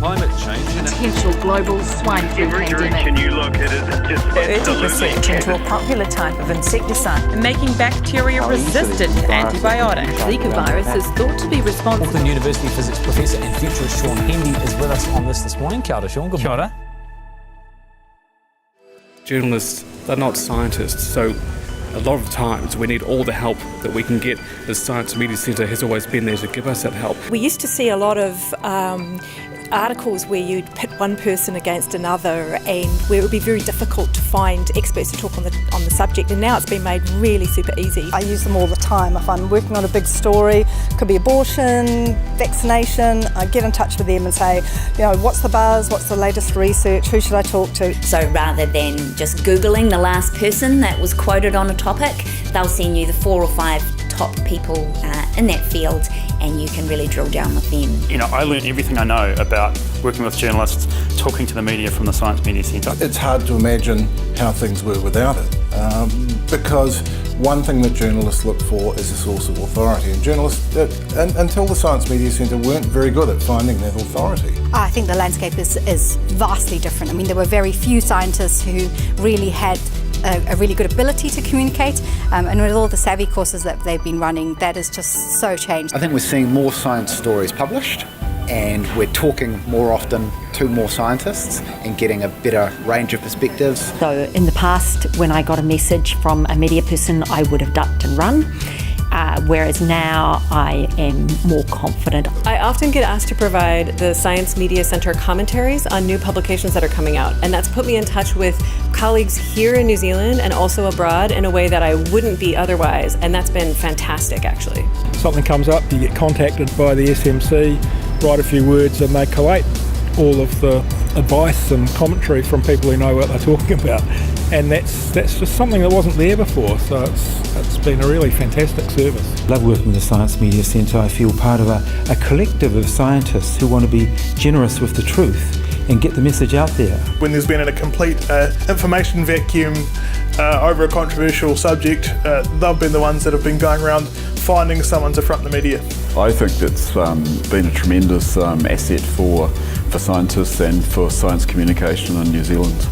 climate change and potential global swine flu Every pandemic. direction you look, it is just Urgent research into a popular type of insecticide and making bacteria resistant to antibiotics. Zika virus is thought to be responsible. Auckland University physics professor and futurist Sean Hendy is with us on this morning. Kia ora, Sean. Good morning. Journalists, they're not scientists, so a lot of times we need all the help that we can get. The Science Media Centre has always been there to give us that help. We used to see a lot of articles where you'd pit one person against another and where it would be very difficult to find experts to talk on the subject, and now it's been made really super easy. I use them all the time. If I'm working on a big story, could be abortion, vaccination, I get in touch with them and say, what's the buzz, what's the latest research, who should I talk to? So rather than just Googling the last person that was quoted on a topic, they'll send you the 4 or 5 top people in that field, and you can really drill down with them. I learned everything I know about working with journalists, talking to the media from the Science Media Centre. It's hard to imagine how things were without it, because one thing that journalists look for is a source of authority, and journalists, until the Science Media Centre, weren't very good at finding that authority. I think the landscape is vastly different. I mean, there were very few scientists who really had a really good ability to communicate, and with all the savvy courses that they've been running, that has just so changed. I think we're seeing more science stories published, and we're talking more often to more scientists and getting a better range of perspectives. So in the past, when I got a message from a media person, I would have ducked and run. Whereas now I am more confident. I often get asked to provide the Science Media Centre commentaries on new publications that are coming out, and that's put me in touch with colleagues here in New Zealand and also abroad in a way that I wouldn't be otherwise, and that's been fantastic actually. Something comes up, you get contacted by the SMC, write a few words, and they collate all of the advice and commentary from people who know what they're talking about, and that's just something that wasn't there before, so it's been a really fantastic service. Love working with the Science Media Centre. I feel part of a collective of scientists who want to be generous with the truth and get the message out there. When there's been a complete information vacuum over a controversial subject, they've been the ones that have been going around finding someone to front the media. I think it's been a tremendous asset for scientists and for science communication in New Zealand.